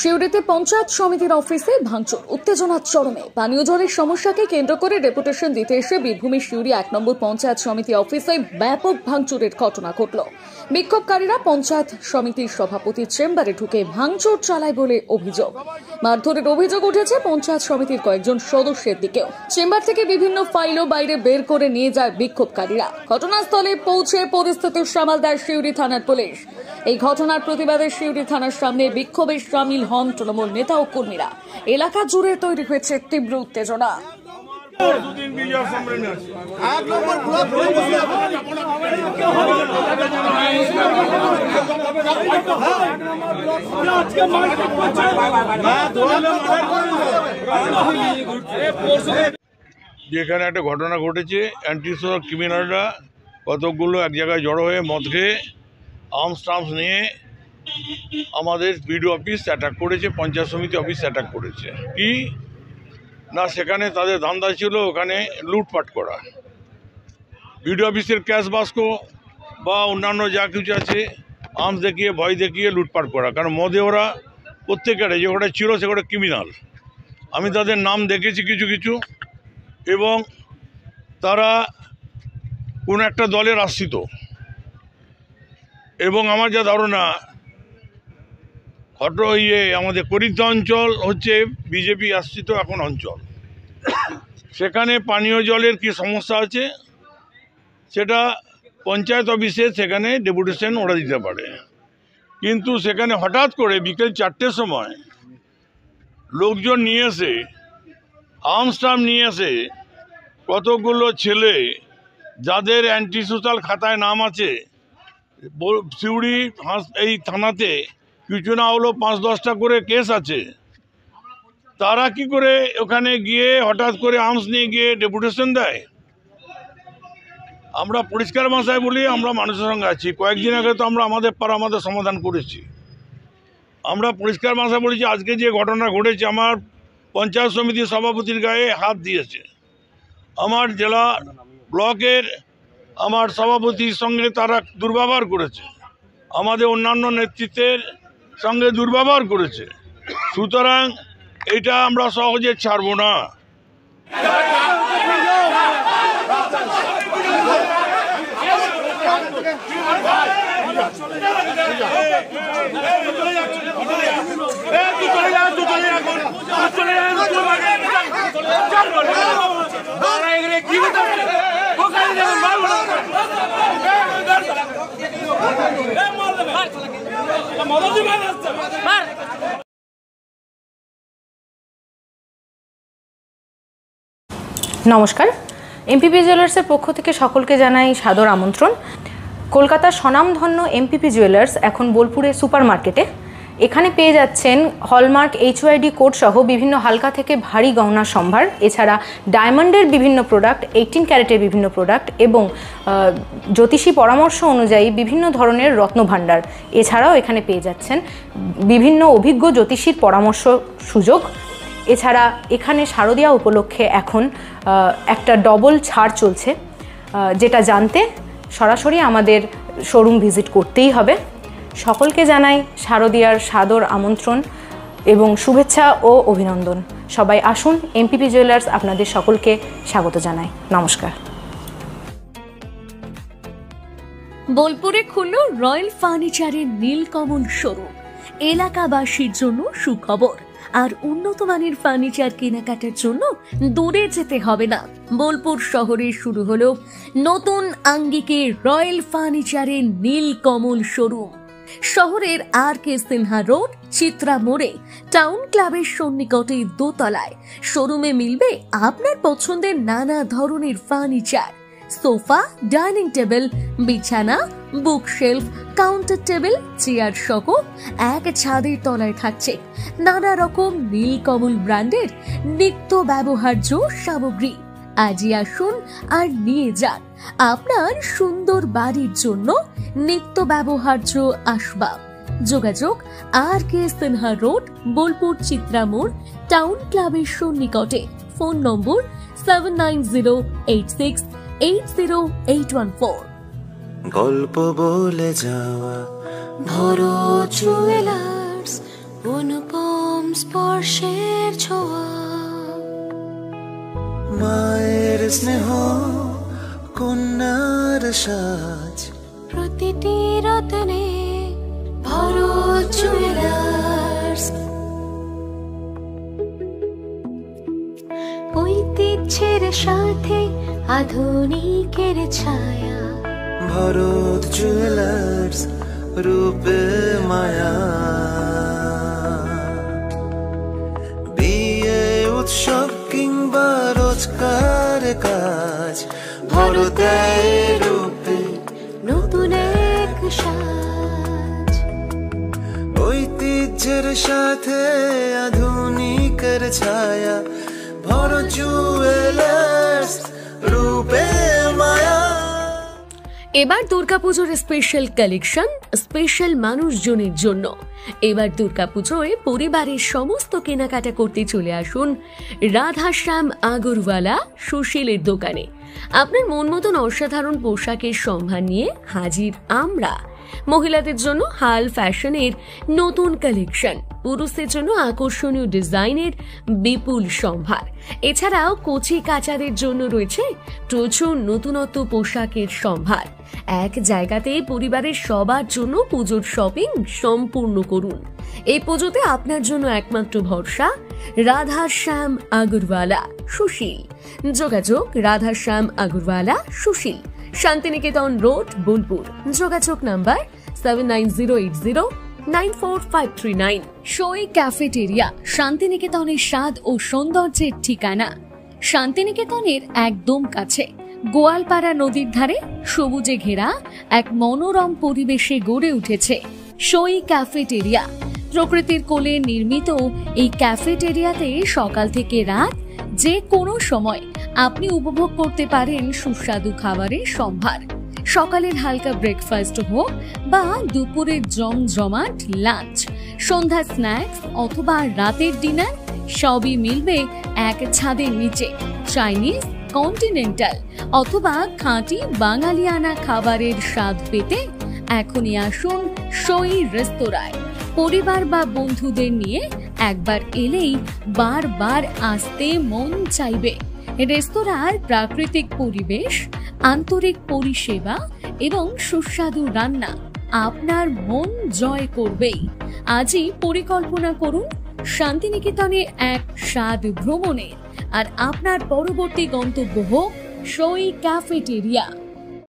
সিউড়িতে পঞ্চায়েত সমিতির অফিসে ভাঙচুর, উত্তেজনার চরমে। পানীয় জলের সমস্যাকে কেন্দ্র করে ডেপুটেশন দিতে এসে বীরভূমের সিউড়ি 1 নম্বর পঞ্চায়েত সমিতি অফিসে ব্যাপক ভাঙচুরের ঘটনা ঘটল। বিক্ষোভকারীরা পঞ্চায়েত সমিতির সভাপতির চেম্বারে ঢুকে ভাঙচুর চালায় বলে অভিযোগ। মারধরের অভিযোগ উঠেছে পঞ্চায়েত সমিতির কয়েকজন সদস্যের দিকেও। চেম্বার থেকে বিভিন্ন ফাইলও বাইরে বের করে নিয়ে যায় বিক্ষোভকারীরা। ঘটনাস্থলে পৌঁছে পরিস্থিতি সামাল দেয় সিউড়ি থানার পুলিশ। এই ঘটনার প্রতিবাদে সিউড়ি থানার সামনে বিক্ষোভে সামিল হন তৃণমূল নেতা ও কর্মীরা। এলাকা জুড়ে তৈরি হয়েছে তীব্র উত্তেজনা। যেখানে একটা ঘটনা ঘটেছে, অ্যান্টি সোশ্যাল ক্রিমিনালরা কতগুলো এক জায়গায় জড়ো হয়ে মদ খেয়ে আর্মস নিয়ে আমাদের বিডিও অফিস অ্যাটাক করেছে, পঞ্চায়েত সমিতি অফিস অ্যাটাক করেছে। কি না, সেখানে তাদের ধান্দা ছিল ওখানে লুটপাট করা। বিডিও অফিসের ক্যাশ বাস্ক বা অন্যান্য যা কিছু আছে আর্মস দেখিয়ে ভয় দেখিয়ে লুটপাট করা। কারণ মদে ওরা প্রত্যেকের যে কটা ছিল সে কটা ক্রিমিনাল। আমি তাদের নাম দেখেছি কিছু কিছু, এবং তারা কোন একটা দলের আশ্রিত। এবং আমার যা ধারণা, আমাদের করিদ্ধা অঞ্চল হচ্ছে বিজেপি আশ্রিত এখন অঞ্চল। সেখানে পানীয় জলের কি সমস্যা আছে সেটা পঞ্চায়েত অফিসে সেখানে ডেপুটেশন ওরা দিতে পারে। কিন্তু সেখানে হঠাৎ করে বিকেল 4টের সময় লোকজন নিয়ে এসে আর্মস নিয়ে এসে কতগুলো ছেলে যাদের অ্যান্টি সোশ্যাল খাতায় নাম আছে, সিউড়ি এই থানাতে কিছু না হলো 5-10টা করে কেস আছে, তারা কি করে ওখানে গিয়ে হঠাৎ করে আর্মস নিয়ে গিয়ে ডেপুটেশন দেয়? আমরা পরিষ্কার ভাষায় বলি, আমরা মানুষের সঙ্গে আছি। কয়েকদিন আগে তো আমরা আমাদের পাড়া আমাদের সমাধান করেছি। আমরা পরিষ্কার ভাষায় বলেছি, আজকে যে ঘটনা ঘটেছে আমার পঞ্চায়েত সমিতির সভাপতির গায়ে হাত দিয়েছে, আমার জেলা ব্লকের আমার সভাপতির সঙ্গে তারা দুর্ব্যবহার করেছে, আমাদের অন্যান্য নেতৃত্বের সঙ্গে দুর্ব্যবহার করেছে। সুতরাং এটা আমরা সহজে ছাড়ব না। নমস্কার, এমপিপি জুয়েলার্সের পক্ষ থেকে সকলকে জানাই সাদর আমন্ত্রণ। কলকাতার স্বনামধন্য এমপিপি জুয়েলার্স এখন বোলপুরে সুপার মার্কেটে। এখানে পেয়ে যাচ্ছেন হলমার্ক HYD কোড সহ বিভিন্ন হালকা থেকে ভারী গহনার সম্ভার, এছাড়া ডায়মন্ডের বিভিন্ন প্রোডাক্ট, 18 ক্যারেটের বিভিন্ন প্রোডাক্ট এবং জ্যোতিষী পরামর্শ অনুযায়ী বিভিন্ন ধরনের রত্নভাণ্ডার। এছাড়াও এখানে পেয়ে যাচ্ছেন বিভিন্ন অভিজ্ঞ জ্যোতিষীর পরামর্শ সুযোগ। এছাড়া এখানে শারদীয়া উপলক্ষে এখন একটা ডবল ছাড় চলছে, যেটা জানতে সরাসরি আমাদের শোরুম ভিজিট করতেই হবে। সকলকে জানাই শারদীয়ার সাদর আমন্ত্রণ এবং শুভেচ্ছা ও অভিনন্দন। সবাই আসুন, এমপিপি জুয়েলার্স আপনাদের সকলকে স্বাগত জানাই। নমস্কার। বোলপুরে খুলল রয়্যাল ফার্নিচারের নীলকমল শোরুম। এলাকাবাসীর জন্য সুখবর, আর উন্নত মানের ফার্নিচার কেনাকাটার জন্য দূরে যেতে হবে না। বোলপুর শহরে শুরু হলো নতুন আঙ্গিকে রয়্যাল ফার্নিচারের নীলকমল শোরুম। শহরের RK সিনহা রোড, চিত্রা মোড়ে, টাউন ক্লাবের সন্নিকটে দোতলায়। শোরুমে মিলবে আপনার পছন্দের নানা ধরনের ফার্নিচার, সোফা, ডাইনিং টেবিল, বিছানা, বুকশেলফ, কাউন্টার টেবিল, চেয়ার সহ এক ছাদের তলায় থাকছে নানা রকম নীলকমল ব্র্যান্ডের নিত্য ব্যবহার্য সামগ্রী। আজই আসুন আর নিয়ে যান আপনার সুন্দর বাড়ির জন্য নিত্য ব্যবহার্য আসবাব। যোগাযোগ RK সিনহা রোড, বোলপুর চিত্রা মোড়, টাউন ক্লাবের সন্নিকটে। ফোন নম্বর 7908680814। গল্প বলে যাওয়া। ভরত জুয়েলার্স, অনুপম স্পর্শের ছোঁয়া। মায়ের স্নেহ, কন্যার সাজ, প্রতিটি রত্নে ভরত জুয়েলার্স। ঐতিহ্যের সাথে আধুনিকের ছায়া। ভরত জুয়েলার্স, রূপে মায়া। বিয়ে উৎসব কিংবা রোজকার কাজ, ভরতের রূপে নতুন এক সাজ। ঐতিহ্যের সাথে আধুনিকের ছায়া। ভরত জুয়েলার্স, রূপে মায়া। এবার দুর্গাপুজোর স্পেশাল কালেকশন স্পেশাল মানুষজনের জন্য। এবার দুর্গাপুজোয় পরিবারের সমস্ত কেনাকাটা করতে চলে আসুন রাধাশ্যাম আগরওয়ালা সুশীলের দোকানে। আপনার মন মতন অসাধারণ পোশাকের সম্ভার নিয়ে হাজির আমরা। মহিলাদের জন্য হাল ফ্যাশনের নতুন কালেকশন, পুরুষদের জন্য আকর্ষণীয় ডিজাইনের বিপুল সম্ভার। এছাড়াও কচি কাচাদের জন্য রয়েছে প্রচুর নতুনত্ব পোশাকের সম্ভার। এক জায়গাতে পরিবারের সবার জন্য পুজোর শপিং সম্পূর্ণ করুন। এই পুজোতে আপনার জন্য একমাত্র ভরসা রাধাশ্যাম আগরওয়ালা সুশীল। যোগাযোগ রাধাশ্যাম আগরওয়ালা সুশীল, শান্তিনিকেতন রোড, বোলপুর। যোগাযোগ নাম্বার 7908094539। শোই ক্যাফেটেরিয়া, শান্তিনিকেতনের স্বাদ ও সৌন্দর্যের ঠিকানা। শান্তিনিকেতনের একদম কাছে গোয়ালপাড়া নদীর ধারে সবুজে ঘেরা এক মনোরম পরিবেশে গড়ে উঠেছে শোই ক্যাফেটেরিয়া। প্রকৃতির কোলে নির্মিত এই ক্যাফেটেরিয়াতে সকাল থেকে রাত যে কোনো সময় আপনি উপভোগ করতে পারেন সুস্বাদু খাবারের সম্ভার। সকালের হালকা ব্রেকফাস্ট হোক বা দুপুরের জমজমাট লাঞ্চ, সন্ধ্যা স্ন্যাক্স অথবা রাতের ডিনার, সবই মিলবে এক ছাদের নিচে। চাইনিজ, কন্টিনেন্টাল অথবা খাঁটি বাঙালিয়ানা খাবারের স্বাদ পেতে এখনই আসুন শোই রেস্তোরাঁয়। পরিবার বা বন্ধুদের নিয়ে একবার এলেই বারবার আসতে মন চাইবে। রেস্তোরাঁর প্রাকৃতিক পরিবেশ, আন্তরিক পরিষেবা এবং সুস্বাদু রান্না আপনার মন জয় করবেই। আজই পরিকল্পনা করুন শান্তিনিকেতনে এক স্বাদ ভ্রমণের, আর আপনার পরবর্তী গন্তব্য হোক শোই ক্যাফেটেরিয়া।